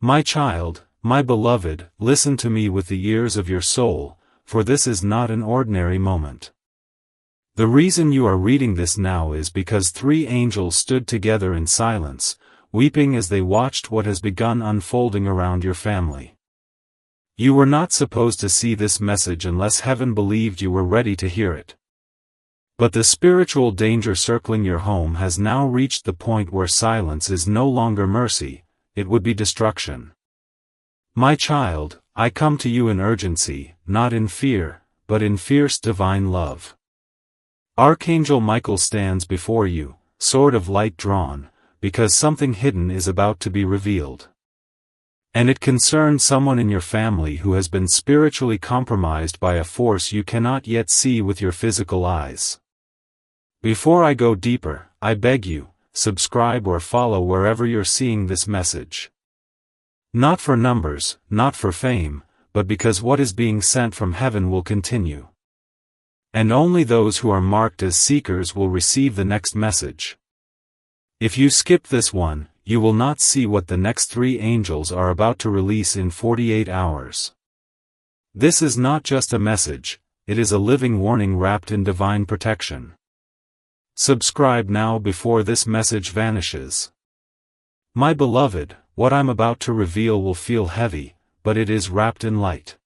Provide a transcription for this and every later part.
My child, my beloved, listen to me with the ears of your soul, for this is not an ordinary moment. The reason you are reading this now is because 3 angels stood together in silence, weeping as they watched what has begun unfolding around your family. You were not supposed to see this message unless heaven believed you were ready to hear it. But the spiritual danger circling your home has now reached the point where silence is no longer mercy, it would be destruction. My child, I come to you in urgency, not in fear, but in fierce divine love. Archangel Michael stands before you, sword of light drawn, because something hidden is about to be revealed. And it concerns someone in your family who has been spiritually compromised by a force you cannot yet see with your physical eyes. Before I go deeper, I beg you, subscribe or follow wherever you're seeing this message. Not for numbers, not for fame, but because what is being sent from heaven will continue. And only those who are marked as seekers will receive the next message. If you skip this one, you will not see what the next 3 angels are about to release in 48 hours. This is not just a message, it is a living warning wrapped in divine protection. Subscribe now before this message vanishes. My beloved, what I'm about to reveal will feel heavy, but it is wrapped in light.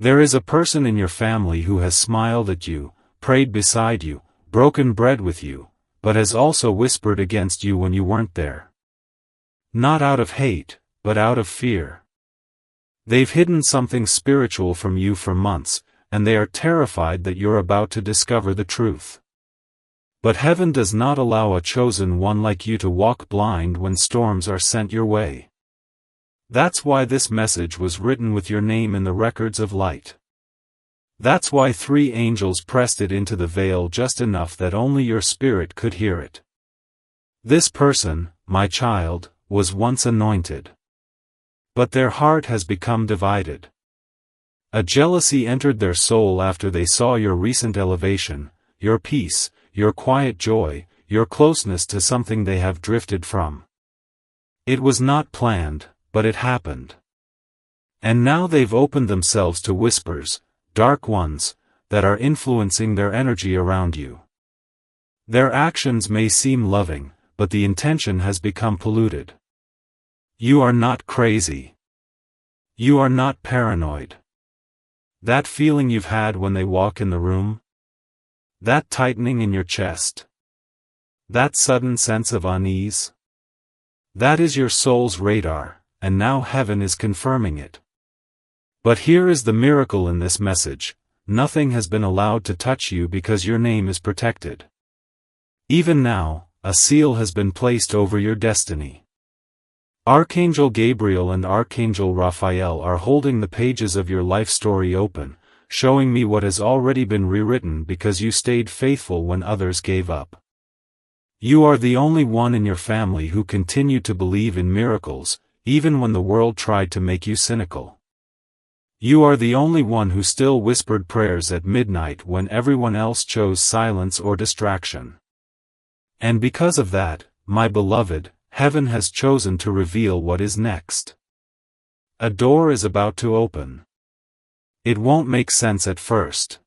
There is a person in your family who has smiled at you, prayed beside you, broken bread with you, but has also whispered against you when you weren't there. Not out of hate, but out of fear. They've hidden something spiritual from you for months, and they are terrified that you're about to discover the truth. But heaven does not allow a chosen one like you to walk blind when storms are sent your way. That's why this message was written with your name in the records of light. That's why 3 angels pressed it into the veil just enough that only your spirit could hear it. This person, my child, was once anointed. But their heart has become divided. A jealousy entered their soul after they saw your recent elevation, your peace, your quiet joy, your closeness to something they have drifted from. It was not planned, but it happened. And now they've opened themselves to whispers, dark ones, that are influencing their energy around you. Their actions may seem loving, but the intention has become polluted. You are not crazy. You are not paranoid. That feeling you've had when they walk in the room? That tightening in your chest? That sudden sense of unease? That is your soul's radar. And now heaven is confirming it. But here is the miracle in this message, nothing has been allowed to touch you because your name is protected. Even now, a seal has been placed over your destiny. Archangel Gabriel and Archangel Raphael are holding the pages of your life story open, showing me what has already been rewritten because you stayed faithful when others gave up. You are the only one in your family who continued to believe in miracles, even when the world tried to make you cynical. You are the only one who still whispered prayers at midnight when everyone else chose silence or distraction. And because of that, my beloved, heaven has chosen to reveal what is next. A door is about to open. It won't make sense at first.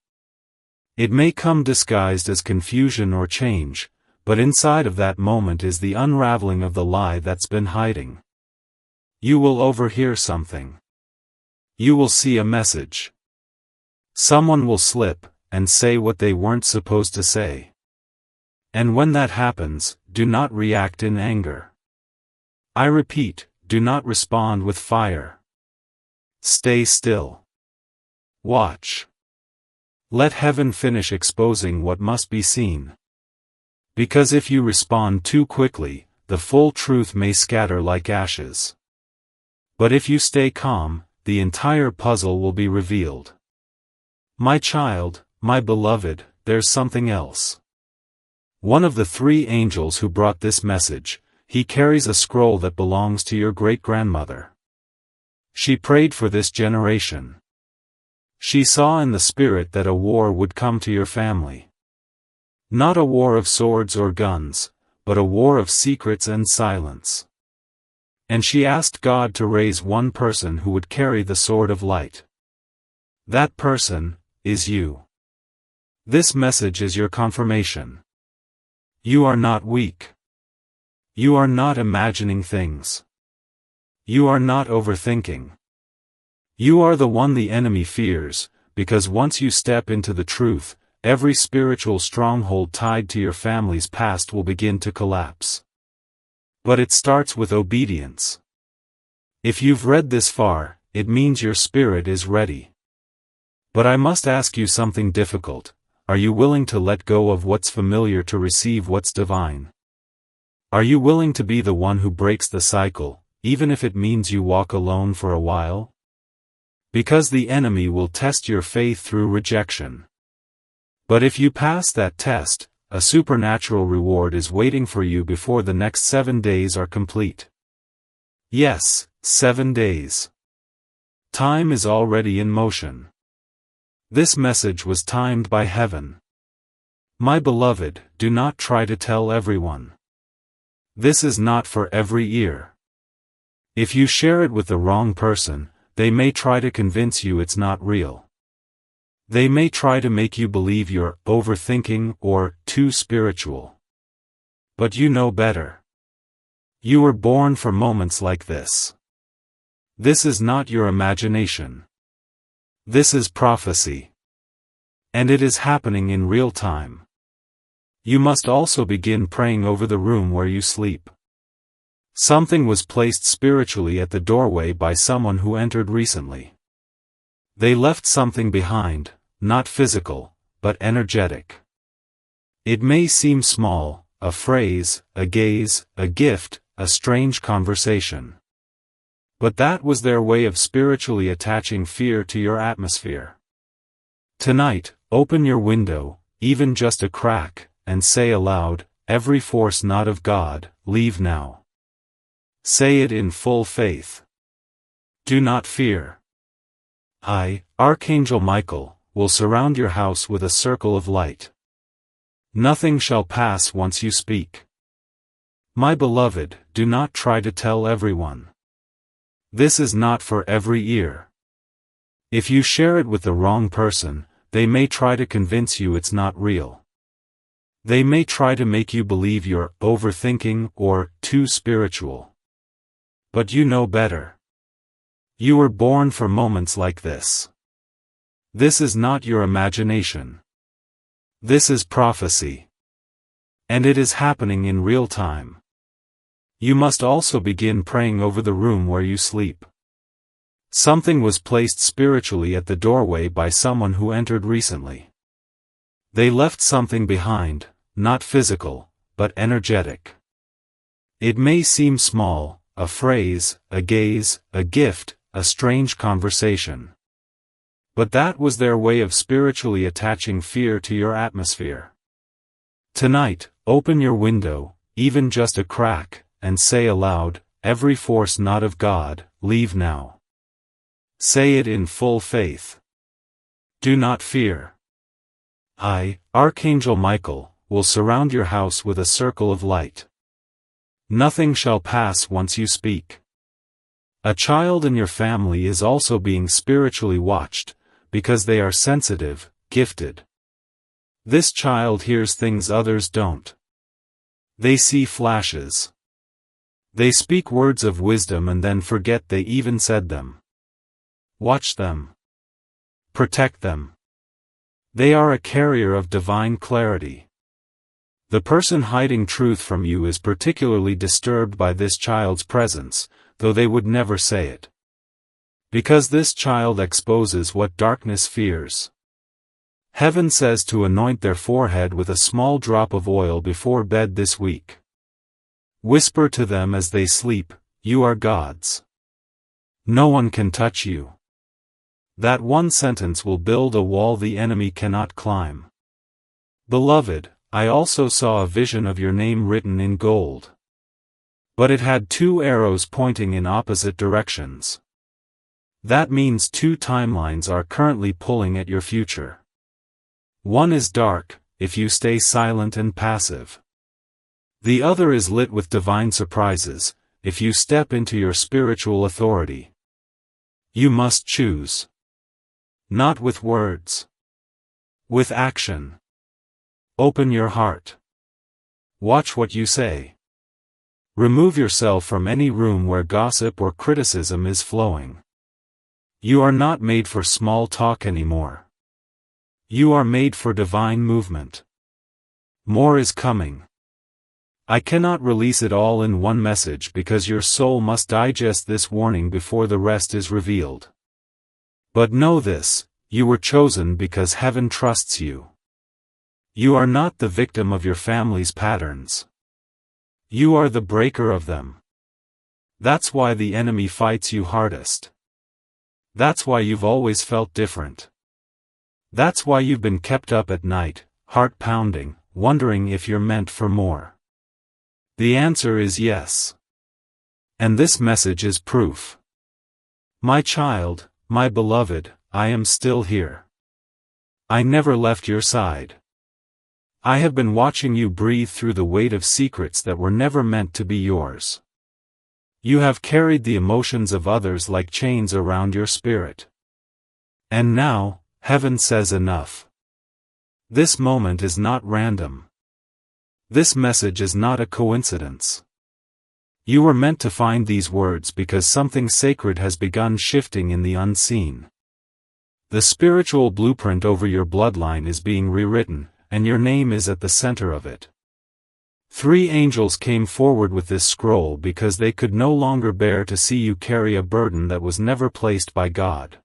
It may come disguised as confusion or change, but inside of that moment is the unraveling of the lie that's been hiding. You will overhear something. You will see a message. Someone will slip and say what they weren't supposed to say. And when that happens, do not react in anger. I repeat, do not respond with fire. Stay still. Watch. Let heaven finish exposing what must be seen. Because if you respond too quickly, the full truth may scatter like ashes. But if you stay calm, the entire puzzle will be revealed. My child, my beloved, there's something else. One of the 3 angels who brought this message, he carries a scroll that belongs to your great-grandmother. She prayed for this generation. She saw in the spirit that a war would come to your family. Not a war of swords or guns, but a war of secrets and silence. And she asked God to raise one person who would carry the sword of light. That person is you. This message is your confirmation. You are not weak. You are not imagining things. You are not overthinking. You are the one the enemy fears, because once you step into the truth, every spiritual stronghold tied to your family's past will begin to collapse. But it starts with obedience. If you've read this far, it means your spirit is ready. But I must ask you something difficult. Are you willing to let go of what's familiar to receive what's divine? Are you willing to be the one who breaks the cycle, even if it means you walk alone for a while? Because the enemy will test your faith through rejection. But if you pass that test, a supernatural reward is waiting for you before the next 7 days are complete. Yes, 7 days. Time is already in motion. This message was timed by heaven. My beloved, do not try to tell everyone. This is not for every ear. If you share it with the wrong person, they may try to convince you it's not real. They may try to make you believe you're overthinking or too spiritual. But you know better. You were born for moments like this. This is not your imagination. This is prophecy. And it is happening in real time. You must also begin praying over the room where you sleep. Something was placed spiritually at the doorway by someone who entered recently. They left something behind, not physical, but energetic. It may seem small, a phrase, a gaze, a gift, a strange conversation. But that was their way of spiritually attaching fear to your atmosphere. Tonight, open your window, even just a crack, and say aloud, "Every force not of God, leave now." Say it in full faith. Do not fear. I, Archangel Michael, will surround your house with a circle of light. Nothing shall pass once you speak. My beloved, do not try to tell everyone. This is not for every ear. If you share it with the wrong person, they may try to convince you it's not real. They may try to make you believe you're overthinking or too spiritual. But you know better. You were born for moments like this. This is not your imagination. This is prophecy. And it is happening in real time. You must also begin praying over the room where you sleep. Something was placed spiritually at the doorway by someone who entered recently. They left something behind, not physical, but energetic. It may seem small, a phrase, a gaze, a gift, a strange conversation. But that was their way of spiritually attaching fear to your atmosphere. Tonight, open your window, even just a crack, and say aloud, "Every force not of God, leave now." Say it in full faith. Do not fear. I, Archangel Michael, will surround your house with a circle of light. Nothing shall pass once you speak. A child in your family is also being spiritually watched, because they are sensitive, gifted. This child hears things others don't. They see flashes. They speak words of wisdom and then forget they even said them. Watch them. Protect them. They are a carrier of divine clarity. The person hiding truth from you is particularly disturbed by this child's presence, though they would never say it. Because this child exposes what darkness fears. Heaven says to anoint their forehead with a small drop of oil before bed this week. Whisper to them as they sleep, "You are God's. No one can touch you." That one sentence will build a wall the enemy cannot climb. Beloved, I also saw a vision of your name written in gold. But it had 2 arrows pointing in opposite directions. That means 2 timelines are currently pulling at your future. One is dark, if you stay silent and passive. The other is lit with divine surprises, if you step into your spiritual authority. You must choose. Not with words. With action. Open your heart. Watch what you say. Remove yourself from any room where gossip or criticism is flowing. You are not made for small talk anymore. You are made for divine movement. More is coming. I cannot release it all in one message because your soul must digest this warning before the rest is revealed. But know this, you were chosen because heaven trusts you. You are not the victim of your family's patterns. You are the breaker of them. That's why the enemy fights you hardest. That's why you've always felt different. That's why you've been kept up at night, heart pounding, wondering if you're meant for more. The answer is yes. And this message is proof. My child, my beloved, I am still here. I never left your side. I have been watching you breathe through the weight of secrets that were never meant to be yours. You have carried the emotions of others like chains around your spirit. And now, heaven says enough. This moment is not random. This message is not a coincidence. You were meant to find these words because something sacred has begun shifting in the unseen. The spiritual blueprint over your bloodline is being rewritten, and your name is at the center of it. 3 angels came forward with this scroll because they could no longer bear to see you carry a burden that was never placed by God.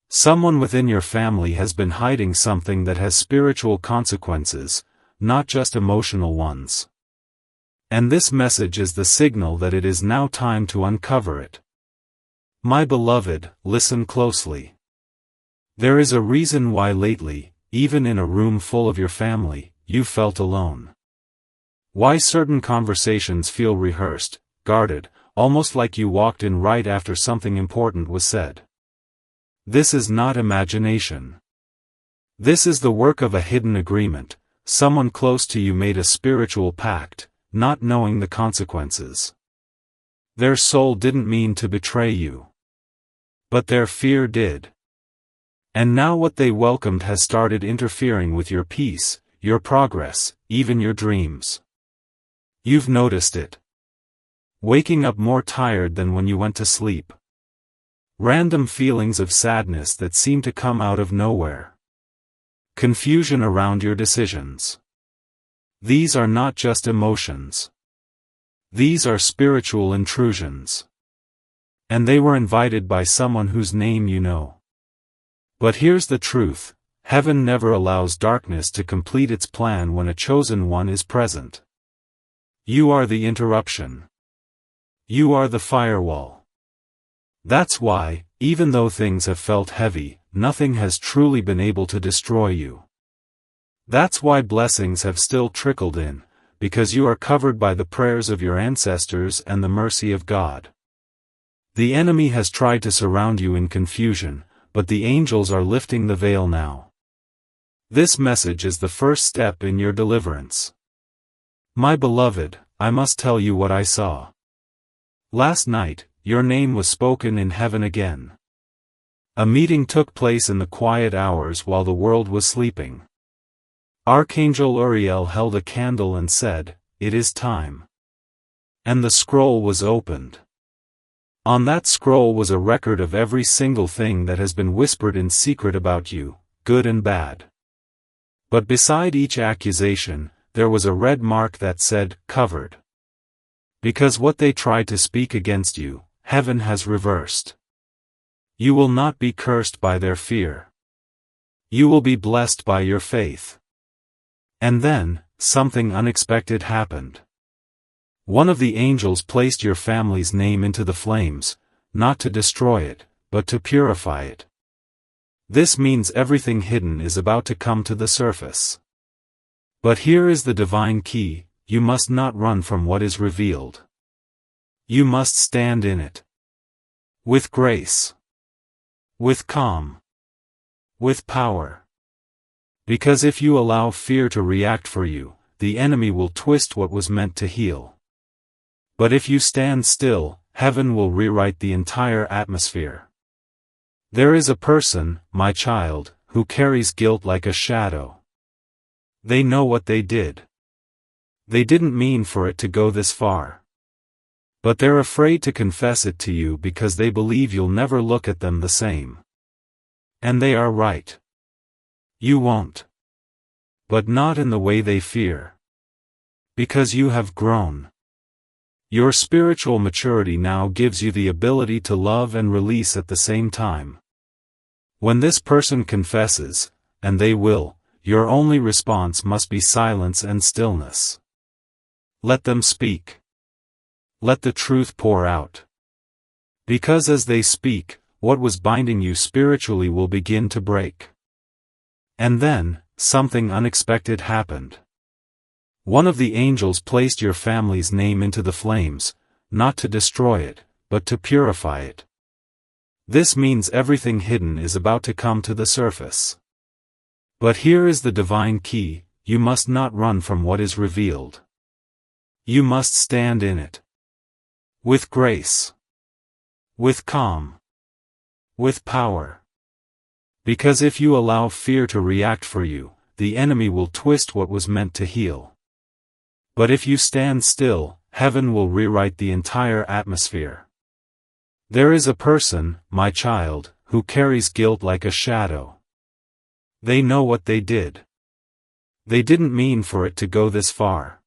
Someone within your family has been hiding something that has spiritual consequences, not just emotional ones. And this message is the signal that it is now time to uncover it. My beloved, listen closely. There is a reason why lately, even in a room full of your family, you felt alone. Why certain conversations feel rehearsed, guarded, almost like you walked in right after something important was said. This is not imagination. This is the work of a hidden agreement. Someone close to you made a spiritual pact, not knowing the consequences. Their soul didn't mean to betray you. But their fear did. And now what they welcomed has started interfering with your peace, your progress, even your dreams. You've noticed it. Waking up more tired than when you went to sleep. Random feelings of sadness that seem to come out of nowhere. Confusion around your decisions. These are not just emotions. These are spiritual intrusions. And they were invited by someone whose name you know. But here's the truth, heaven never allows darkness to complete its plan when a chosen one is present. You are the interruption. You are the firewall. That's why, even though things have felt heavy, nothing has truly been able to destroy you. That's why blessings have still trickled in, because you are covered by the prayers of your ancestors and the mercy of God. The enemy has tried to surround you in confusion, but the angels are lifting the veil now. This message is the first step in your deliverance. My beloved, I must tell you what I saw. Last night, your name was spoken in heaven again. A meeting took place in the quiet hours while the world was sleeping. Archangel Uriel held a candle and said, "It is time." And the scroll was opened. On that scroll was a record of every single thing that has been whispered in secret about you, good and bad. But beside each accusation, there was a red mark that said, "Covered." Because what they tried to speak against you, heaven has reversed. You will not be cursed by their fear. You will be blessed by your faith. And then, something unexpected happened. One of the angels placed your family's name into the flames, not to destroy it, but to purify it. This means everything hidden is about to come to the surface. But here is the divine key, you must not run from what is revealed. You must stand in it. With grace. With calm. With power. Because if you allow fear to react for you, the enemy will twist what was meant to heal. But if you stand still, heaven will rewrite the entire atmosphere. There is a person, my child, who carries guilt like a shadow. They know what they did. They didn't mean for it to go this far. But they're afraid to confess it to you because they believe you'll never look at them the same. And they are right. You won't. But not in the way they fear. Because you have grown. Your spiritual maturity now gives you the ability to love and release at the same time. When this person confesses, and they will, your only response must be silence and stillness. Let them speak. Let the truth pour out. Because as they speak, what was binding you spiritually will begin to break. And then, something unexpected happened. One of the angels placed your family's name into the flames, not to destroy it, but to purify it. This means everything hidden is about to come to the surface. But here is the divine key: you must not run from what is revealed. You must stand in it. With grace. With calm. With power. Because if you allow fear to react for you, the enemy will twist what was meant to heal. But if you stand still, heaven will rewrite the entire atmosphere. There is a person, my child, who carries guilt like a shadow. They know what they did. They didn't mean for it to go this far.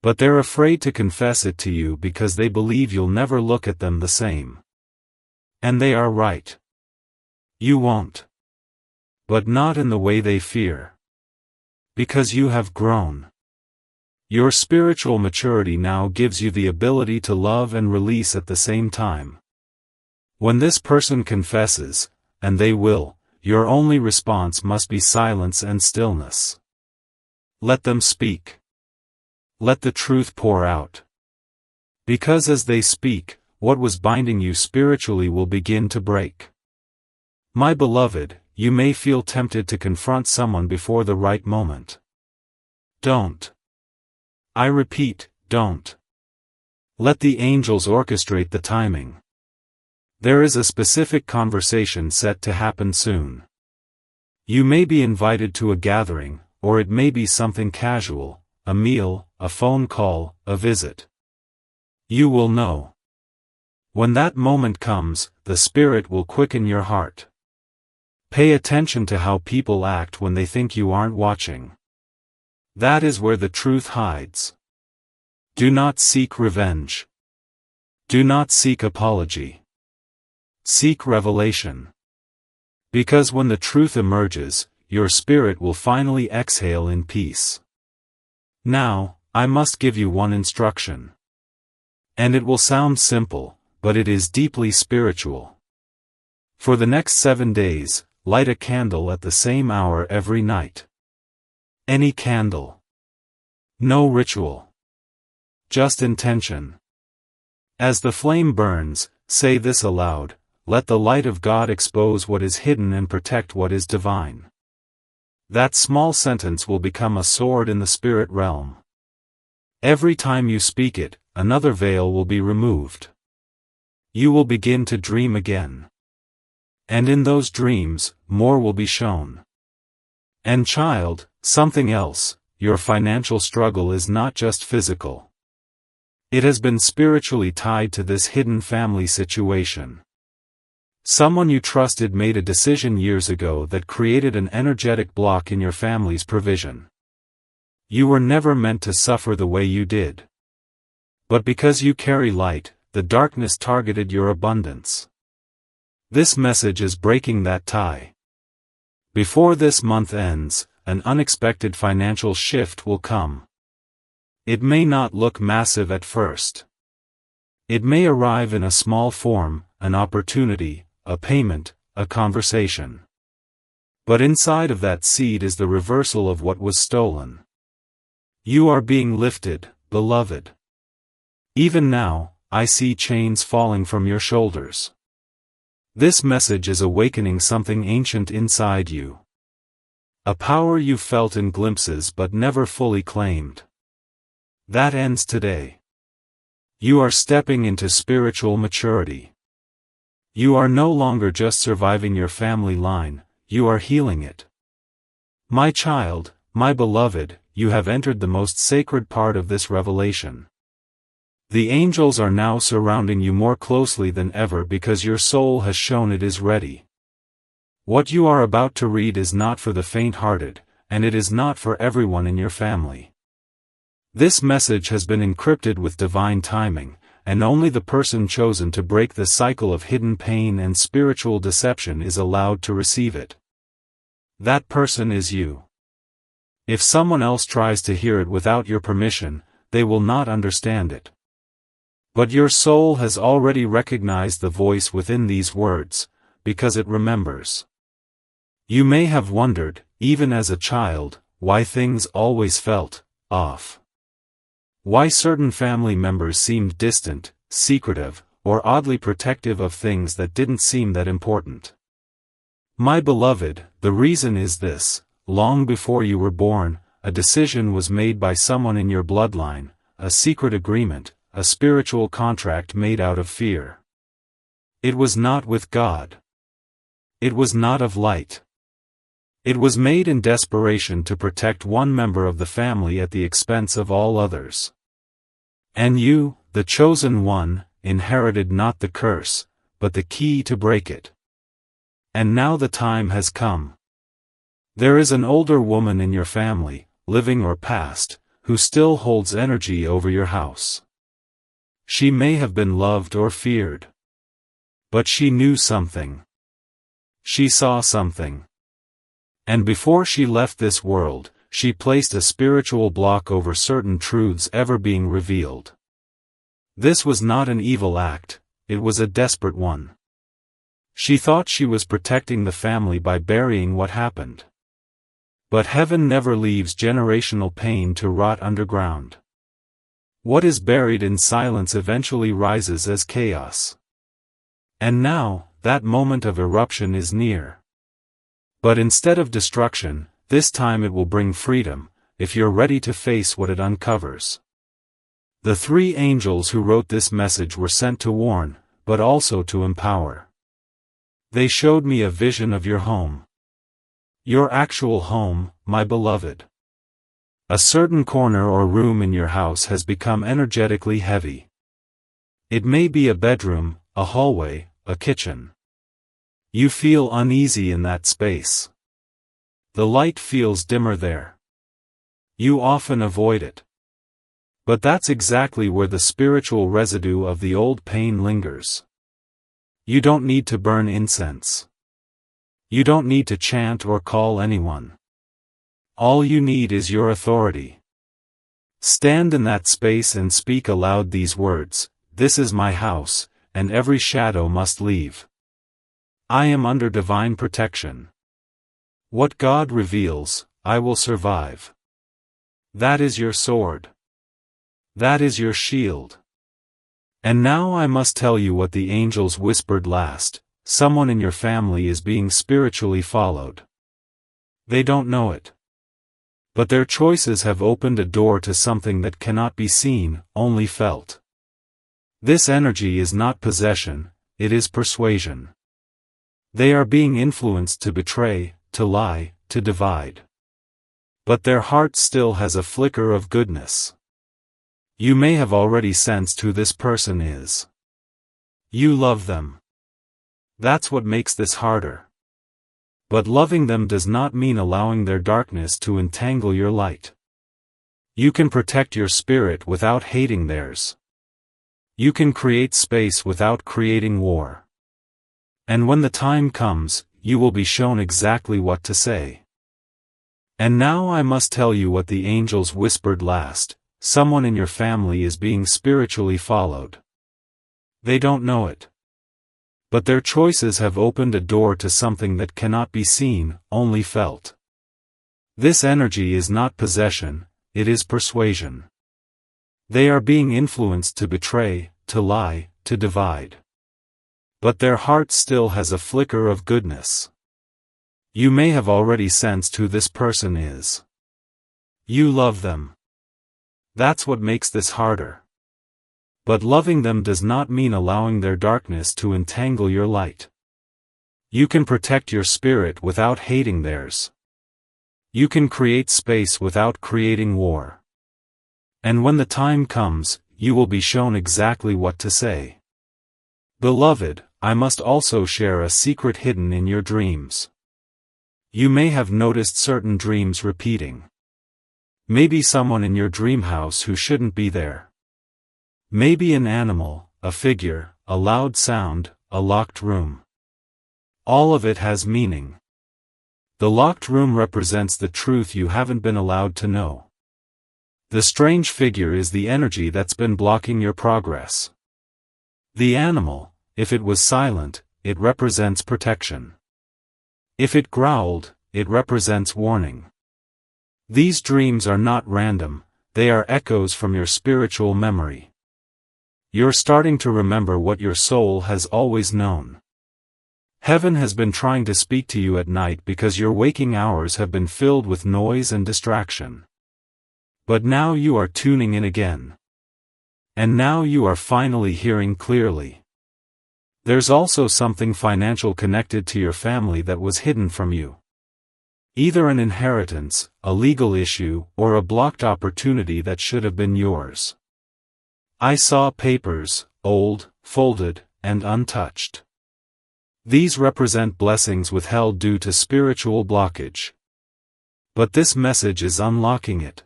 But they're afraid to confess it to you because they believe you'll never look at them the same. And they are right. You won't. But not in the way they fear. Because you have grown. Your spiritual maturity now gives you the ability to love and release at the same time. When this person confesses, and they will, your only response must be silence and stillness. Let them speak. Let the truth pour out. Because as they speak, what was binding you spiritually will begin to break. My beloved, you may feel tempted to confront someone before the right moment. Don't. I repeat, don't. Let the angels orchestrate the timing. There is a specific conversation set to happen soon. You may be invited to a gathering, or it may be something casual, a meal, a phone call, a visit. You will know. When that moment comes, the Spirit will quicken your heart. Pay attention to how people act when they think you aren't watching. That is where the truth hides. Do not seek revenge. Do not seek apology. Seek revelation. Because when the truth emerges, your spirit will finally exhale in peace. Now, I must give you one instruction. And it will sound simple, but it is deeply spiritual. For the next 7 days, light a candle at the same hour every night. Any candle. No ritual. Just intention. As the flame burns, say this aloud: let the light of God expose what is hidden and protect what is divine. That small sentence will become a sword in the spirit realm. Every time you speak it, another veil will be removed. You will begin to dream again. And in those dreams, more will be shown. And child, something else: your financial struggle is not just physical. It has been spiritually tied to this hidden family situation. Someone you trusted made a decision years ago that created an energetic block in your family's provision. You were never meant to suffer the way you did. But because you carry light, the darkness targeted your abundance. This message is breaking that tie. Before this month ends, an unexpected financial shift will come. It may not look massive at first. It may arrive in a small form, an opportunity, a payment, a conversation. But inside of that seed is the reversal of what was stolen. You are being lifted, beloved. Even now, I see chains falling from your shoulders. This message is awakening something ancient inside you. A power you felt in glimpses but never fully claimed. That ends today. You are stepping into spiritual maturity. You are no longer just surviving your family line, you are healing it. My child, my beloved, you have entered the most sacred part of this revelation. The angels are now surrounding you more closely than ever because your soul has shown it is ready. What you are about to read is not for the faint-hearted, and it is not for everyone in your family. This message has been encrypted with divine timing, and only the person chosen to break the cycle of hidden pain and spiritual deception is allowed to receive it. That person is you. If someone else tries to hear it without your permission, they will not understand it. But your soul has already recognized the voice within these words, because it remembers. You may have wondered, even as a child, why things always felt off. Why certain family members seemed distant, secretive, or oddly protective of things that didn't seem that important. My beloved, the reason is this: long before you were born, a decision was made by someone in your bloodline, a secret agreement, a spiritual contract made out of fear. It was not with God. It was not of light. It was made in desperation to protect one member of the family at the expense of all others. And you, the chosen one, inherited not the curse, but the key to break it. And now the time has come. There is an older woman in your family, living or past, who still holds energy over your house. She may have been loved or feared. But she knew something. She saw something. And before she left this world, she placed a spiritual block over certain truths ever being revealed. This was not an evil act, it was a desperate one. She thought she was protecting the family by burying what happened. But heaven never leaves generational pain to rot underground. What is buried in silence eventually rises as chaos. And now, that moment of eruption is near. But instead of destruction, this time it will bring freedom, if you're ready to face what it uncovers. The three angels who wrote this message were sent to warn, but also to empower. They showed me a vision of your home. Your actual home, my beloved. A certain corner or room in your house has become energetically heavy. It may be a bedroom, a hallway, a kitchen. You feel uneasy in that space. The light feels dimmer there. You often avoid it. But that's exactly where the spiritual residue of the old pain lingers. You don't need to burn incense. You don't need to chant or call anyone. All you need is your authority. Stand in that space and speak aloud these words: "This is my house, and every shadow must leave. I am under divine protection. What God reveals, I will survive." That is your sword. That is your shield. And now I must tell you what the angels whispered last: someone in your family is being spiritually followed. They don't know it. But their choices have opened a door to something that cannot be seen, only felt. This energy is not possession, it is persuasion. They are being influenced to betray, to lie, to divide. But their heart still has a flicker of goodness. You may have already sensed who this person is. You love them. That's what makes this harder. But loving them does not mean allowing their darkness to entangle your light. You can protect your spirit without hating theirs. You can create space without creating war. And when the time comes, you will be shown exactly what to say. And now I must tell you what the angels whispered last: someone in your family is being spiritually followed. They don't know it. But their choices have opened a door to something that cannot be seen, only felt. This energy is not possession, it is persuasion. They are being influenced to betray, to lie, to divide. But their heart still has a flicker of goodness. You may have already sensed who this person is. You love them. That's what makes this harder. But loving them does not mean allowing their darkness to entangle your light. You can protect your spirit without hating theirs. You can create space without creating war. And when the time comes, you will be shown exactly what to say. Beloved, I must also share a secret hidden in your dreams. You may have noticed certain dreams repeating. Maybe someone in your dream house who shouldn't be there. Maybe an animal, a figure, a loud sound, a locked room. All of it has meaning. The locked room represents the truth you haven't been allowed to know. The strange figure is the energy that's been blocking your progress. The animal, if it was silent, it represents protection. If it growled, it represents warning. These dreams are not random, they are echoes from your spiritual memory. You're starting to remember what your soul has always known. Heaven has been trying to speak to you at night because your waking hours have been filled with noise and distraction. But now you are tuning in again. And now you are finally hearing clearly. There's also something financial connected to your family that was hidden from you. Either an inheritance, a legal issue, or a blocked opportunity that should have been yours. I saw papers, old, folded, and untouched. These represent blessings withheld due to spiritual blockage. But this message is unlocking it.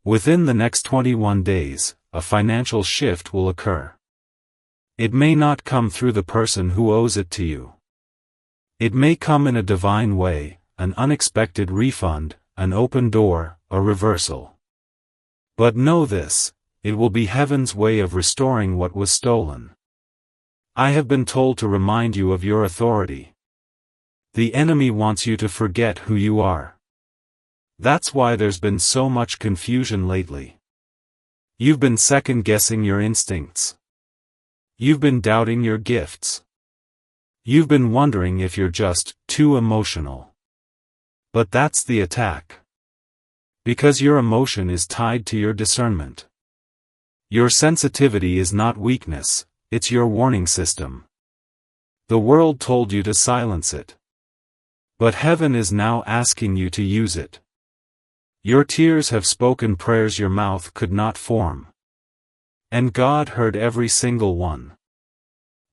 Within the next 21 days, a financial shift will occur. It may not come through the person who owes it to you. It may come in a divine way, an unexpected refund, an open door, a reversal. But know this, it will be heaven's way of restoring what was stolen. I have been told to remind you of your authority. The enemy wants you to forget who you are. That's why there's been so much confusion lately. You've been second-guessing your instincts. You've been doubting your gifts. You've been wondering if you're just too emotional. But that's the attack. Because your emotion is tied to your discernment. Your sensitivity is not weakness, it's your warning system. The world told you to silence it. But heaven is now asking you to use it. Your tears have spoken prayers your mouth could not form. And God heard every single one.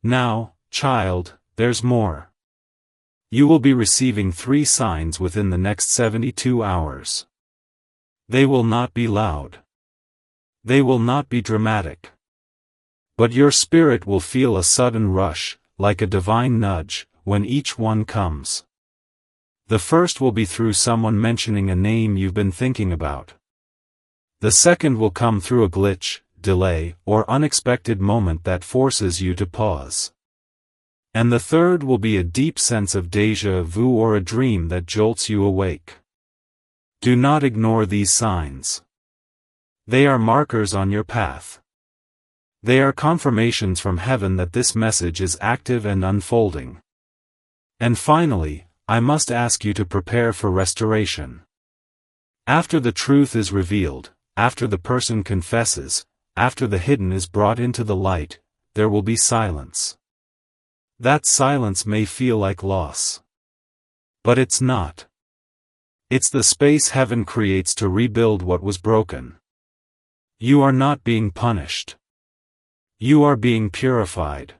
Now, child, there's more. You will be receiving 3 signs within the next 72 hours. They will not be loud. They will not be dramatic. But your spirit will feel a sudden rush, like a divine nudge, when each one comes. The first will be through someone mentioning a name you've been thinking about. The second will come through a glitch, delay, or unexpected moment that forces you to pause. And the third will be a deep sense of déjà vu or a dream that jolts you awake. Do not ignore these signs. They are markers on your path. They are confirmations from heaven that this message is active and unfolding. And finally, I must ask you to prepare for restoration. After the truth is revealed, after the person confesses, after the hidden is brought into the light, there will be silence. That silence may feel like loss. But it's not. It's the space heaven creates to rebuild what was broken. You are not being punished. You are being purified.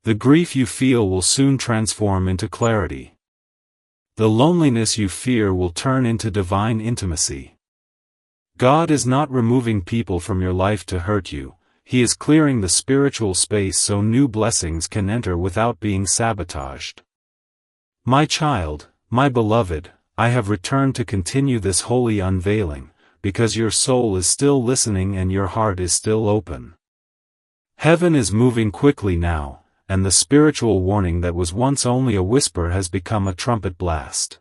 The grief you feel will soon transform into clarity. The loneliness you fear will turn into divine intimacy. God is not removing people from your life to hurt you, He is clearing the spiritual space so new blessings can enter without being sabotaged. My child, my beloved, I have returned to continue this holy unveiling, because your soul is still listening and your heart is still open. Heaven is moving quickly now, and the spiritual warning that was once only a whisper has become a trumpet blast.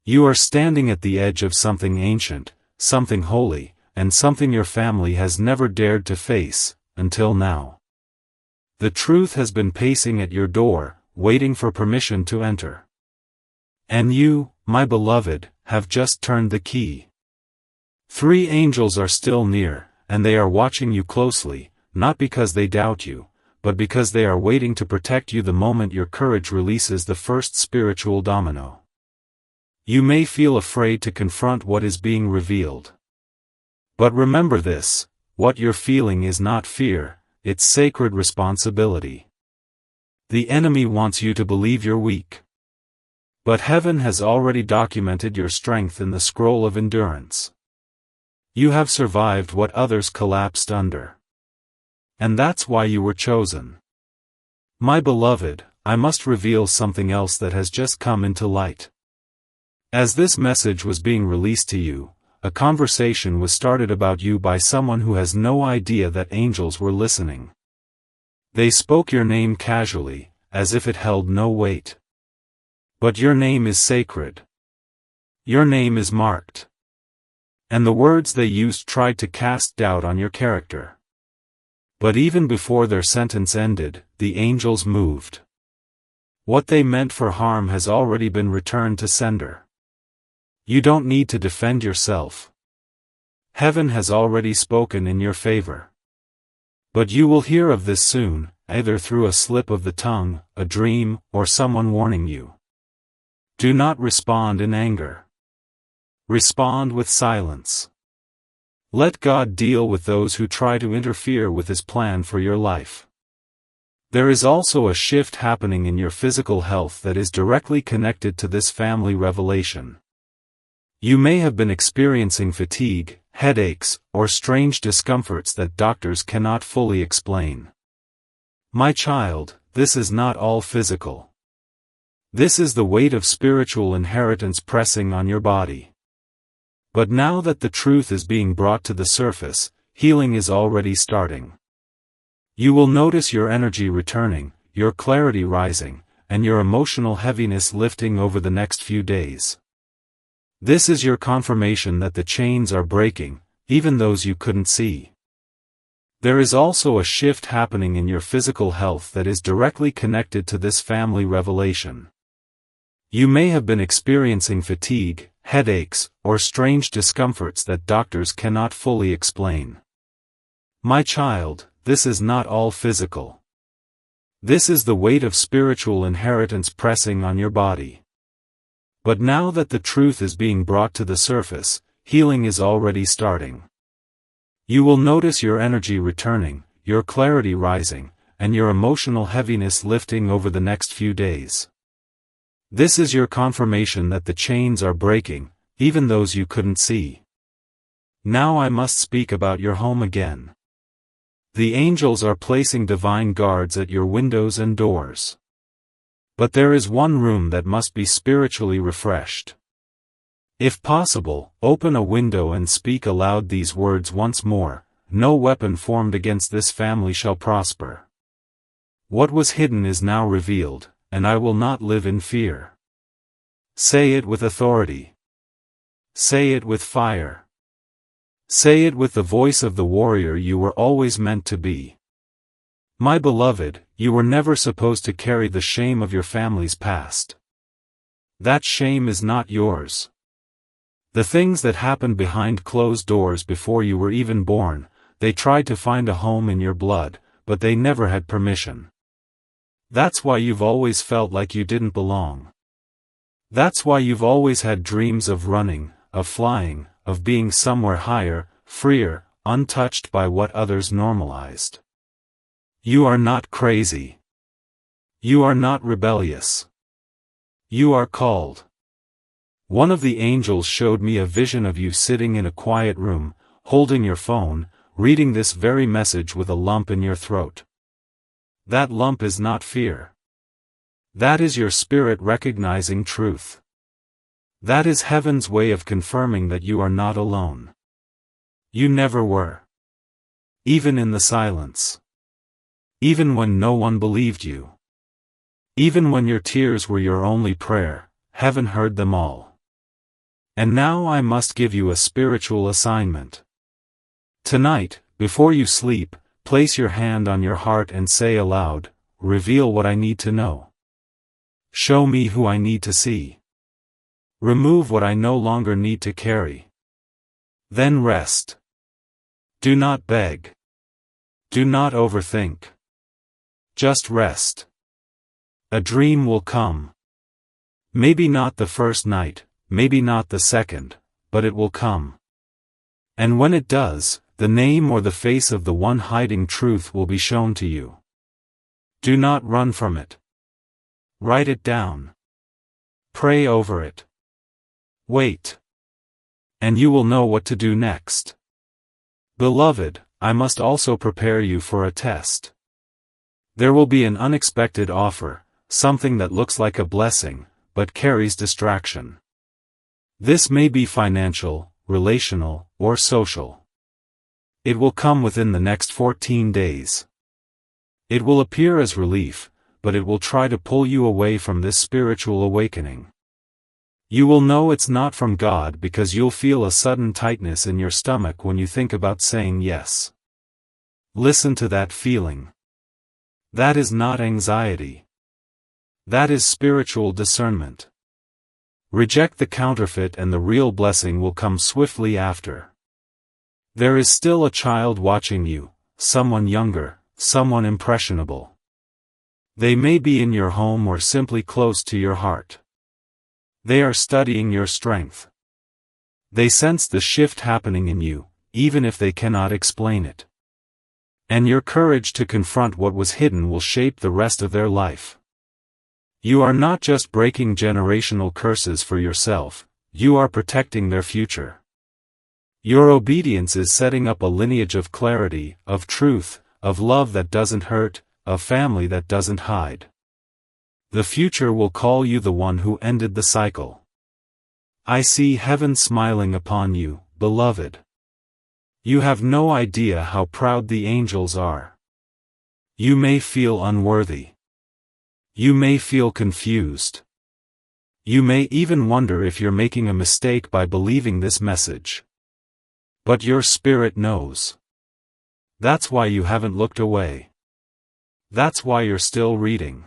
You are standing at the edge of something ancient, something holy, and something your family has never dared to face, until now. The truth has been pacing at your door, waiting for permission to enter. And you, my beloved, have just turned the key. 3 angels are still near, and they are watching you closely, not because they doubt you, but because they are waiting to protect you the moment your courage releases the first spiritual domino. You may feel afraid to confront what is being revealed. But remember this, what you're feeling is not fear, it's sacred responsibility. The enemy wants you to believe you're weak. But heaven has already documented your strength in the scroll of endurance. You have survived what others collapsed under. And that's why you were chosen. My beloved, I must reveal something else that has just come into light. As this message was being released to you, a conversation was started about you by someone who has no idea that angels were listening. They spoke your name casually, as if it held no weight. But your name is sacred. Your name is marked. And the words they used tried to cast doubt on your character. But even before their sentence ended, the angels moved. What they meant for harm has already been returned to sender. You don't need to defend yourself. Heaven has already spoken in your favor. But you will hear of this soon, either through a slip of the tongue, a dream, or someone warning you. Do not respond in anger. Respond with silence. Let God deal with those who try to interfere with His plan for your life. There is also a shift happening in your physical health that is directly connected to this family revelation. You may have been experiencing fatigue, headaches, or strange discomforts that doctors cannot fully explain. My child, this is not all physical. This is the weight of spiritual inheritance pressing on your body. But now that the truth is being brought to the surface, healing is already starting. You will notice your energy returning, your clarity rising, and your emotional heaviness lifting over the next few days. This is your confirmation that the chains are breaking, even those you couldn't see. There is also a shift happening in your physical health that is directly connected to this family revelation. You may have been experiencing fatigue, headaches, or strange discomforts that doctors cannot fully explain. My child, this is not all physical. This is the weight of spiritual inheritance pressing on your body. But now that the truth is being brought to the surface, healing is already starting. You will notice your energy returning, your clarity rising, and your emotional heaviness lifting over the next few days. This is your confirmation that the chains are breaking, even those you couldn't see. Now I must speak about your home again. The angels are placing divine guards at your windows and doors. But there is one room that must be spiritually refreshed. If possible, open a window and speak aloud these words once more: no weapon formed against this family shall prosper. What was hidden is now revealed, and I will not live in fear. Say it with authority. Say it with fire. Say it with the voice of the warrior you were always meant to be. My beloved, you were never supposed to carry the shame of your family's past. That shame is not yours. The things that happened behind closed doors before you were even born, they tried to find a home in your blood, but they never had permission. That's why you've always felt like you didn't belong. That's why you've always had dreams of running, of flying, of being somewhere higher, freer, untouched by what others normalized. You are not crazy. You are not rebellious. You are called. One of the angels showed me a vision of you sitting in a quiet room, holding your phone, reading this very message with a lump in your throat. That lump is not fear. That is your spirit recognizing truth. That is heaven's way of confirming that you are not alone. You never were. Even in the silence. Even when no one believed you. Even when your tears were your only prayer, heaven heard them all. And now I must give you a spiritual assignment. Tonight, before you sleep, place your hand on your heart and say aloud, reveal what I need to know. Show me who I need to see. Remove what I no longer need to carry. Then rest. Do not beg. Do not overthink. Just rest. A dream will come. Maybe not the first night, maybe not the second, but it will come. And when it does, the name or the face of the one hiding truth will be shown to you. Do not run from it. Write it down. Pray over it. Wait. And you will know what to do next. Beloved, I must also prepare you for a test. There will be an unexpected offer, something that looks like a blessing, but carries distraction. This may be financial, relational, or social. It will come within the next 14 days. It will appear as relief, but it will try to pull you away from this spiritual awakening. You will know it's not from God because you'll feel a sudden tightness in your stomach when you think about saying yes. Listen to that feeling. That is not anxiety. That is spiritual discernment. Reject the counterfeit and the real blessing will come swiftly after. There is still a child watching you, someone younger, someone impressionable. They may be in your home or simply close to your heart. They are studying your strength. They sense the shift happening in you, even if they cannot explain it. And your courage to confront what was hidden will shape the rest of their life. You are not just breaking generational curses for yourself, you are protecting their future. Your obedience is setting up a lineage of clarity, of truth, of love that doesn't hurt, of family that doesn't hide. The future will call you the one who ended the cycle. I see heaven smiling upon you, beloved. You have no idea how proud the angels are. You may feel unworthy. You may feel confused. You may even wonder if you're making a mistake by believing this message. But your spirit knows. That's why you haven't looked away. That's why you're still reading.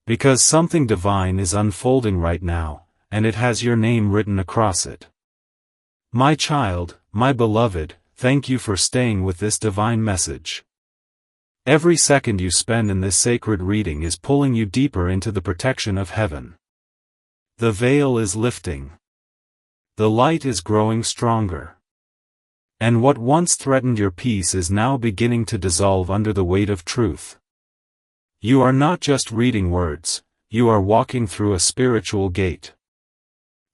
Because something divine is unfolding right now, and it has your name written across it. My child, my beloved, thank you for staying with this divine message. Every second you spend in this sacred reading is pulling you deeper into the protection of heaven. The veil is lifting. The light is growing stronger. And what once threatened your peace is now beginning to dissolve under the weight of truth. You are not just reading words, you are walking through a spiritual gate.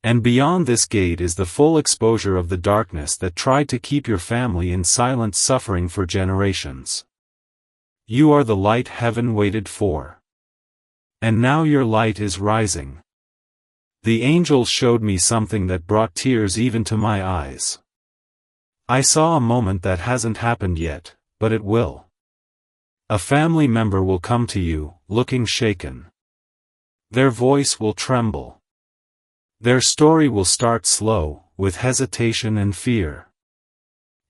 And beyond this gate is the full exposure of the darkness that tried to keep your family in silent suffering for generations. You are the light heaven waited for. And now your light is rising. The angels showed me something that brought tears even to my eyes. I saw a moment that hasn't happened yet, but it will. A family member will come to you, looking shaken. Their voice will tremble. Their story will start slow, with hesitation and fear.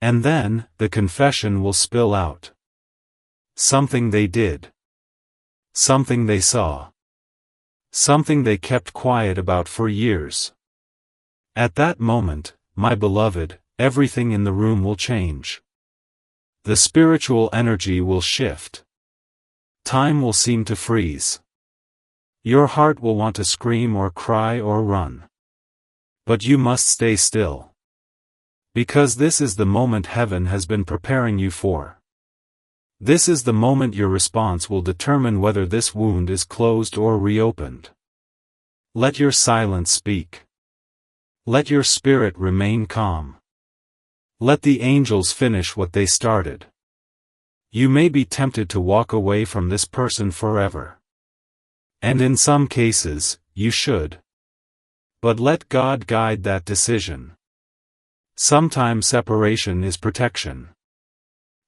And then, the confession will spill out. Something they did. Something they saw. Something they kept quiet about for years. At that moment, my beloved, everything in the room will change. The spiritual energy will shift. Time will seem to freeze. Your heart will want to scream or cry or run. But you must stay still. Because this is the moment heaven has been preparing you for. This is the moment your response will determine whether this wound is closed or reopened. Let your silence speak. Let your spirit remain calm. Let the angels finish what they started. You may be tempted to walk away from this person forever. And in some cases, you should. But let God guide that decision. Sometimes separation is protection.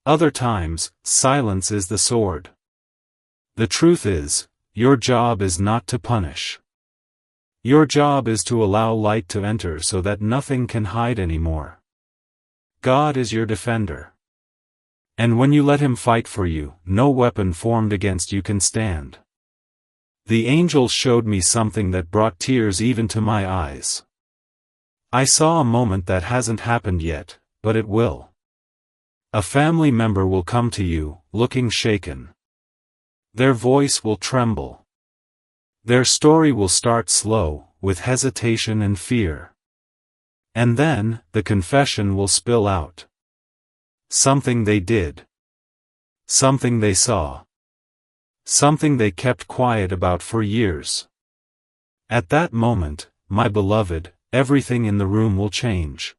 Other times, silence is the sword. The truth is, your job is not to punish. Your job is to allow light to enter so that nothing can hide anymore. God is your defender. And when you let Him fight for you, no weapon formed against you can stand. The angel showed me something that brought tears even to my eyes. I saw a moment that hasn't happened yet, but it will. A family member will come to you, looking shaken. Their voice will tremble. Their story will start slow, with hesitation and fear. And then, the confession will spill out. Something they did. Something they saw. Something they kept quiet about for years. At that moment, my beloved, everything in the room will change.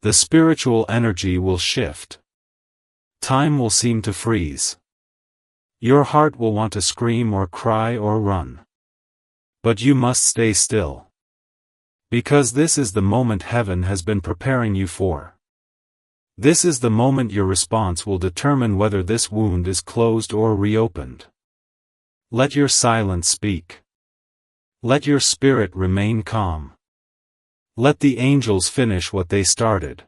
The spiritual energy will shift. Time will seem to freeze. Your heart will want to scream or cry or run. But you must stay still. Because this is the moment heaven has been preparing you for. This is the moment your response will determine whether this wound is closed or reopened. Let your silence speak. Let your spirit remain calm. Let the angels finish what they started.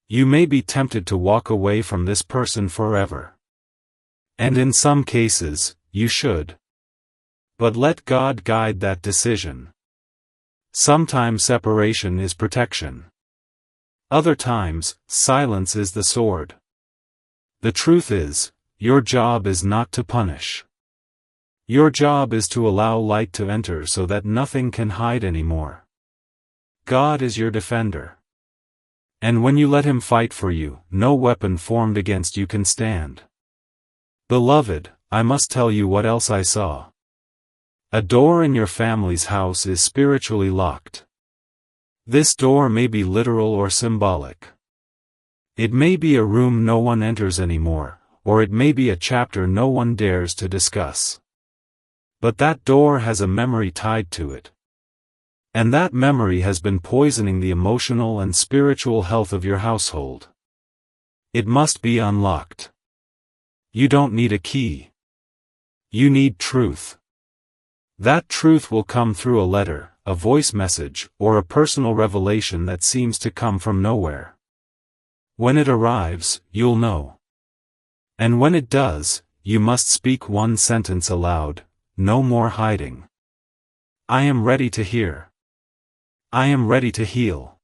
You may be tempted to walk away from this person forever. And in some cases, you should. But let God guide that decision. Sometimes separation is protection. Other times, silence is the sword. The truth is, your job is not to punish. Your job is to allow light to enter so that nothing can hide anymore. God is your defender. And when you let Him fight for you, no weapon formed against you can stand. Beloved, I must tell you what else I saw. A door in your family's house is spiritually locked. This door may be literal or symbolic. It may be a room no one enters anymore, or it may be a chapter no one dares to discuss. But that door has a memory tied to it. And that memory has been poisoning the emotional and spiritual health of your household. It must be unlocked. You don't need a key. You need truth. That truth will come through a letter, a voice message, or a personal revelation that seems to come from nowhere. When it arrives, you'll know. And when it does, you must speak one sentence aloud, no more hiding. I am ready to hear. I am ready to heal.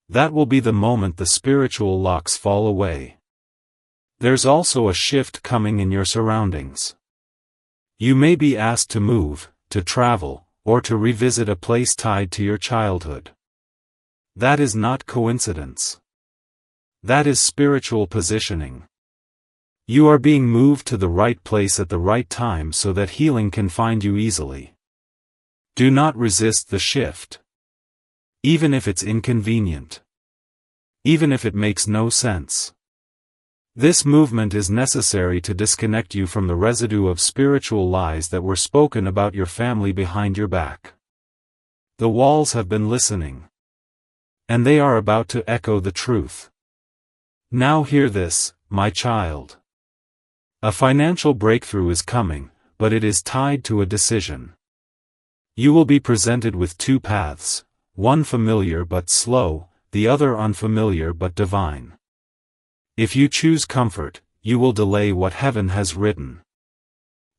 That will be the moment the spiritual locks fall away. There's also a shift coming in your surroundings. You may be asked to move, to travel, or to revisit a place tied to your childhood. That is not coincidence. That is spiritual positioning. You are being moved to the right place at the right time so that healing can find you easily. Do not resist the shift. Even if it's inconvenient. Even if it makes no sense. This movement is necessary to disconnect you from the residue of spiritual lies that were spoken about your family behind your back. The walls have been listening. And they are about to echo the truth. Now hear this, my child. A financial breakthrough is coming, but it is tied to a decision. You will be presented with two paths, one familiar but slow, the other unfamiliar but divine. If you choose comfort, you will delay what heaven has written.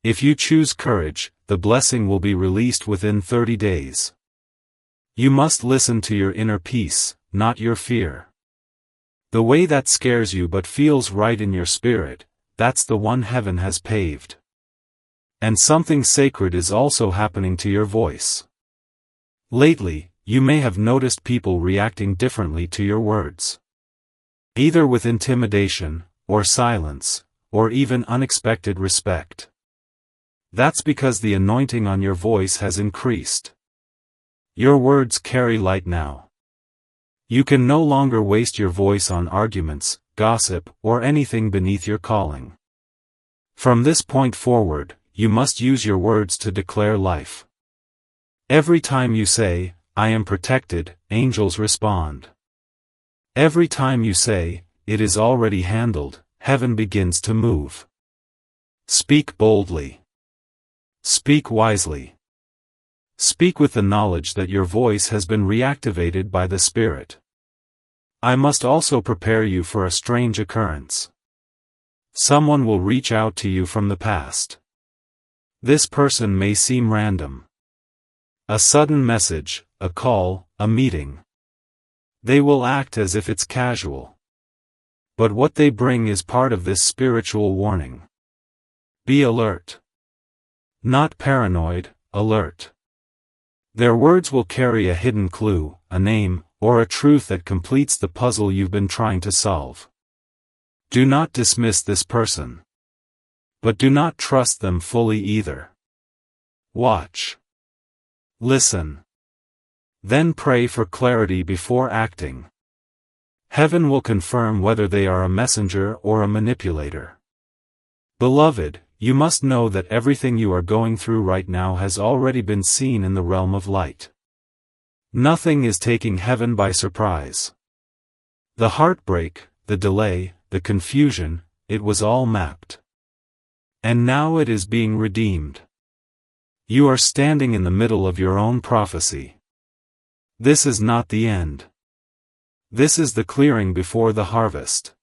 If you choose courage, the blessing will be released within 30 days. You must listen to your inner peace, not your fear. The way that scares you but feels right in your spirit, that's the one heaven has paved. And something sacred is also happening to your voice. Lately, you may have noticed people reacting differently to your words. Either with intimidation, or silence, or even unexpected respect. That's because the anointing on your voice has increased. Your words carry light now. You can no longer waste your voice on arguments, gossip, or anything beneath your calling. From this point forward, you must use your words to declare life. Every time you say, I am protected, angels respond. Every time you say, it is already handled, heaven begins to move. Speak boldly. Speak wisely. Speak with the knowledge that your voice has been reactivated by the Spirit. I must also prepare you for a strange occurrence. Someone will reach out to you from the past. This person may seem random. A sudden message, a call, a meeting. They will act as if it's casual. But what they bring is part of this spiritual warning. Be alert. Not paranoid, alert. Their words will carry a hidden clue, a name, or a truth that completes the puzzle you've been trying to solve. Do not dismiss this person. But do not trust them fully either. Watch. Listen. Then pray for clarity before acting. Heaven will confirm whether they are a messenger or a manipulator. Beloved, you must know that everything you are going through right now has already been seen in the realm of light. Nothing is taking heaven by surprise. The heartbreak, the delay, the confusion, it was all mapped. And now it is being redeemed. You are standing in the middle of your own prophecy. This is not the end. This is the clearing before the harvest.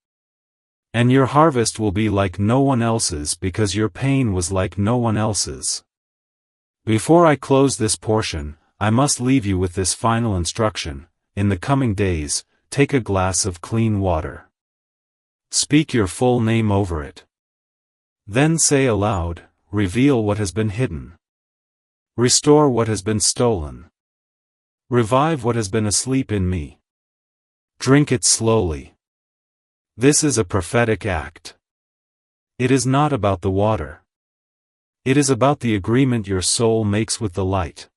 And your harvest will be like no one else's because your pain was like no one else's. Before I close this portion, I must leave you with this final instruction. In the coming days, take a glass of clean water. Speak your full name over it. Then say aloud, reveal what has been hidden. Restore what has been stolen. Revive what has been asleep in me. Drink it slowly. This is a prophetic act. It is not about the water. It is about the agreement your soul makes with the light.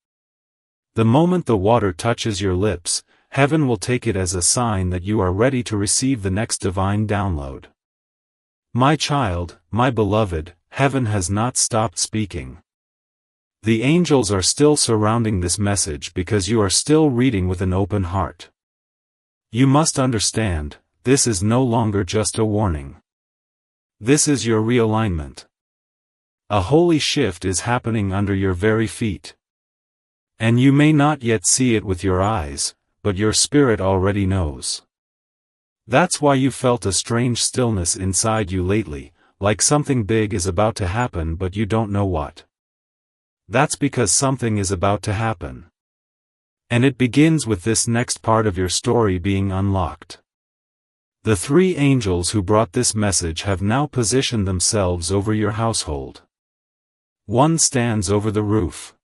The moment the water touches your lips, heaven will take it as a sign that you are ready to receive the next divine download. My child, my beloved, heaven has not stopped speaking. The angels are still surrounding this message because you are still reading with an open heart. You must understand, this is no longer just a warning. This is your realignment. A holy shift is happening under your very feet. And you may not yet see it with your eyes, but your spirit already knows. That's why you felt a strange stillness inside you lately, like something big is about to happen but you don't know what. That's because something is about to happen. And it begins with this next part of your story being unlocked. The three angels who brought this message have now positioned themselves over your household. One stands over the roof.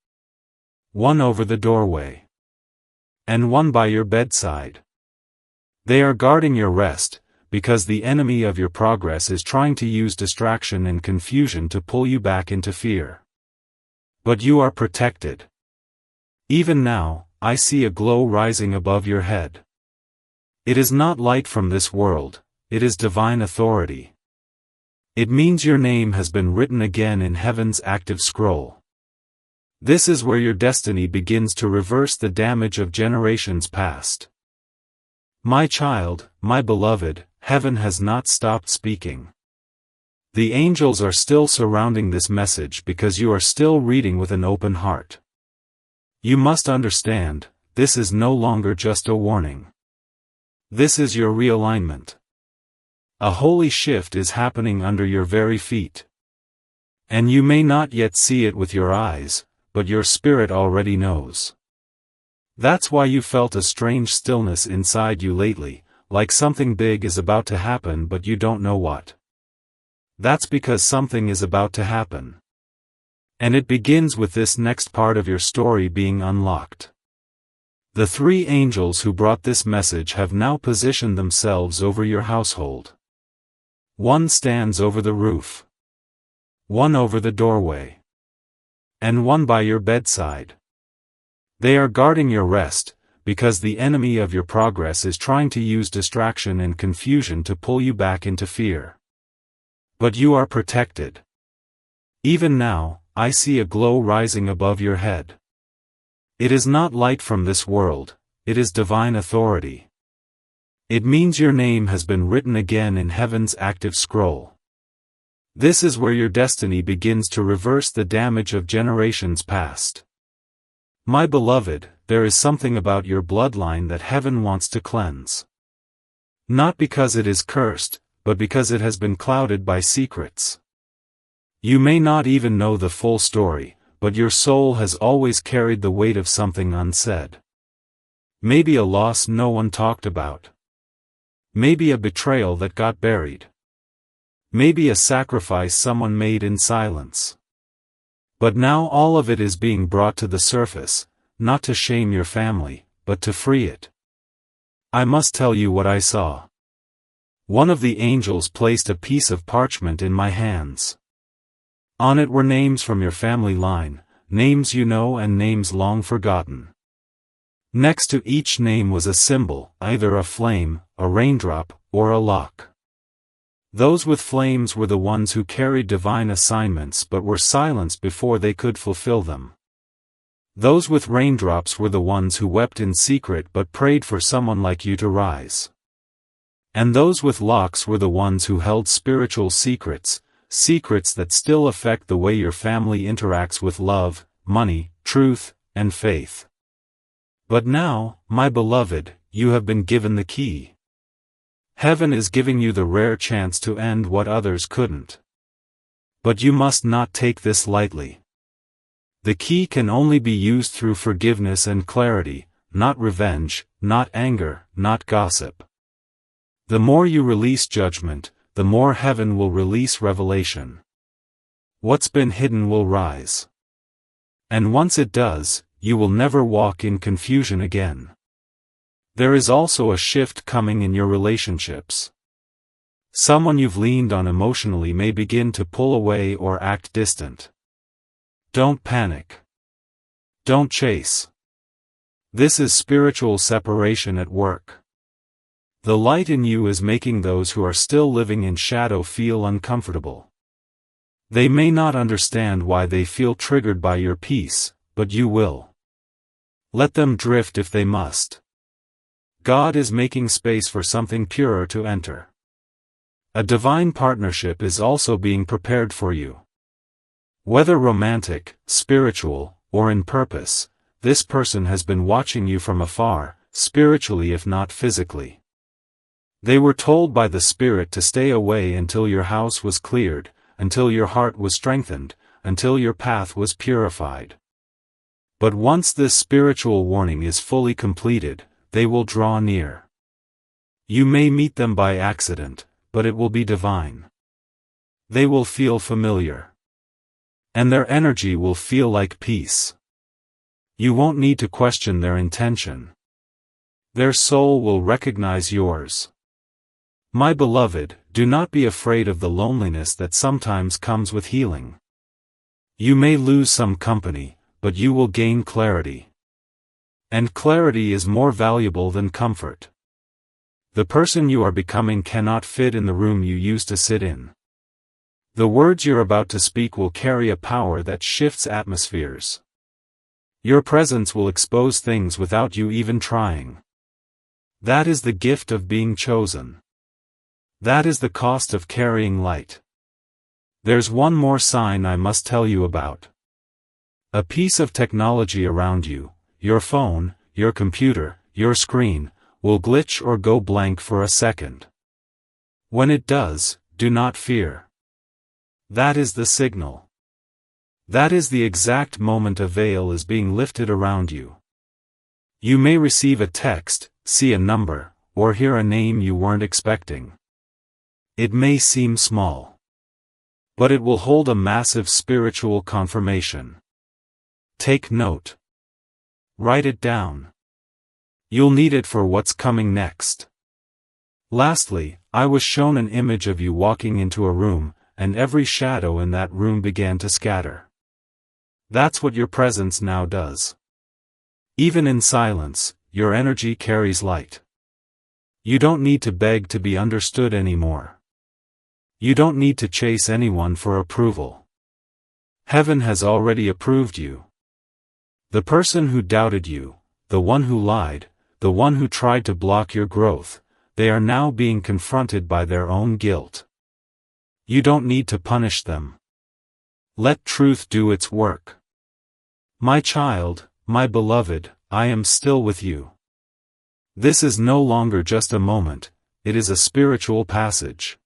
One over the doorway. And one by your bedside. They are guarding your rest, because the enemy of your progress is trying to use distraction and confusion to pull you back into fear. But you are protected. Even now, I see a glow rising above your head. It is not light from this world, it is divine authority. It means your name has been written again in heaven's active scroll. This is where your destiny begins to reverse the damage of generations past. My child, my beloved, heaven has not stopped speaking. The angels are still surrounding this message because you are still reading with an open heart. You must understand, this is no longer just a warning. This is your realignment. A holy shift is happening under your very feet. And you may not yet see it with your eyes, but your spirit already knows. That's why you felt a strange stillness inside you lately, like something big is about to happen but you don't know what. That's because something is about to happen. And it begins with this next part of your story being unlocked. The three angels who brought this message have now positioned themselves over your household. One stands over the roof. One over the doorway. And one by your bedside. They are guarding your rest, because the enemy of your progress is trying to use distraction and confusion to pull you back into fear. But you are protected. Even now, I see a glow rising above your head. It is not light from this world, it is divine authority. It means your name has been written again in heaven's active scroll. This is where your destiny begins to reverse the damage of generations past. My beloved, there is something about your bloodline that heaven wants to cleanse. Not because it is cursed, but because it has been clouded by secrets. You may not even know the full story, but your soul has always carried the weight of something unsaid. Maybe a loss no one talked about. Maybe a betrayal that got buried. Maybe a sacrifice someone made in silence. But now all of it is being brought to the surface, not to shame your family, but to free it. I must tell you what I saw. One of the angels placed a piece of parchment in my hands. On it were names from your family line, names you know and names long forgotten. Next to each name was a symbol, either a flame, a raindrop, or a lock. Those with flames were the ones who carried divine assignments but were silenced before they could fulfill them. Those with raindrops were the ones who wept in secret but prayed for someone like you to rise. And those with locks were the ones who held spiritual secrets, secrets that still affect the way your family interacts with love, money, truth, and faith. But now, my beloved, you have been given the key. Heaven is giving you the rare chance to end what others couldn't. But you must not take this lightly. The key can only be used through forgiveness and clarity, not revenge, not anger, not gossip. The more you release judgment, the more heaven will release revelation. What's been hidden will rise. And once it does, you will never walk in confusion again. There is also a shift coming in your relationships. Someone you've leaned on emotionally may begin to pull away or act distant. Don't panic. Don't chase. This is spiritual separation at work. The light in you is making those who are still living in shadow feel uncomfortable. They may not understand why they feel triggered by your peace, but you will. Let them drift if they must. God is making space for something purer to enter. A divine partnership is also being prepared for you. Whether romantic, spiritual, or in purpose, this person has been watching you from afar, spiritually if not physically. They were told by the Spirit to stay away until your house was cleared, until your heart was strengthened, until your path was purified. But once this spiritual warning is fully completed, they will draw near. You may meet them by accident, but it will be divine. They will feel familiar. And their energy will feel like peace. You won't need to question their intention. Their soul will recognize yours. My beloved, do not be afraid of the loneliness that sometimes comes with healing. You may lose some company, but you will gain clarity. And clarity is more valuable than comfort. The person you are becoming cannot fit in the room you used to sit in. The words you're about to speak will carry a power that shifts atmospheres. Your presence will expose things without you even trying. That is the gift of being chosen. That is the cost of carrying light. There's one more sign I must tell you about. A piece of technology around you, your phone, your computer, your screen, will glitch or go blank for a second. When it does, do not fear. That is the signal. That is the exact moment a veil is being lifted around you. You may receive a text, see a number, or hear a name you weren't expecting. It may seem small. But it will hold a massive spiritual confirmation. Take note. Write it down. You'll need it for what's coming next. Lastly, I was shown an image of you walking into a room, and every shadow in that room began to scatter. That's what your presence now does. Even in silence, your energy carries light. You don't need to beg to be understood anymore. You don't need to chase anyone for approval. Heaven has already approved you. The person who doubted you, the one who lied, the one who tried to block your growth, they are now being confronted by their own guilt. You don't need to punish them. Let truth do its work. My child, my beloved, I am still with you. This is no longer just a moment, it is a spiritual passage.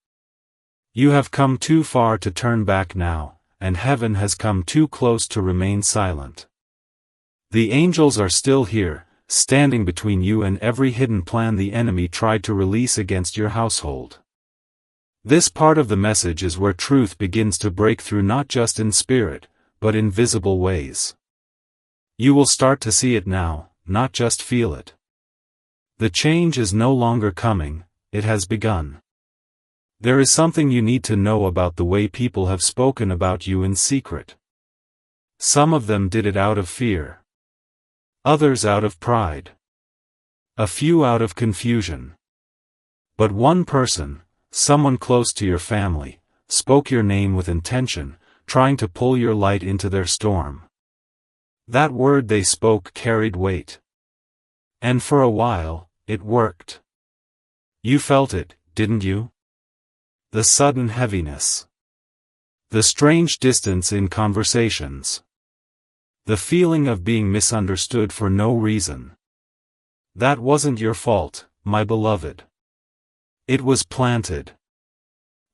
You have come too far to turn back now, and heaven has come too close to remain silent. The angels are still here, standing between you and every hidden plan the enemy tried to release against your household. This part of the message is where truth begins to break through, not just in spirit, but in visible ways. You will start to see it now, not just feel it. The change is no longer coming, it has begun. There is something you need to know about the way people have spoken about you in secret. Some of them did it out of fear. Others out of pride. A few out of confusion. But one person, someone close to your family, spoke your name with intention, trying to pull your light into their storm. That word they spoke carried weight. And for a while, it worked. You felt it, didn't you? The sudden heaviness. The strange distance in conversations. The feeling of being misunderstood for no reason. That wasn't your fault, my beloved. It was planted.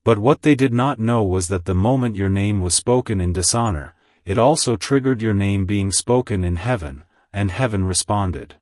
But what they did not know was that the moment your name was spoken in dishonor, it also triggered your name being spoken in heaven, and heaven responded.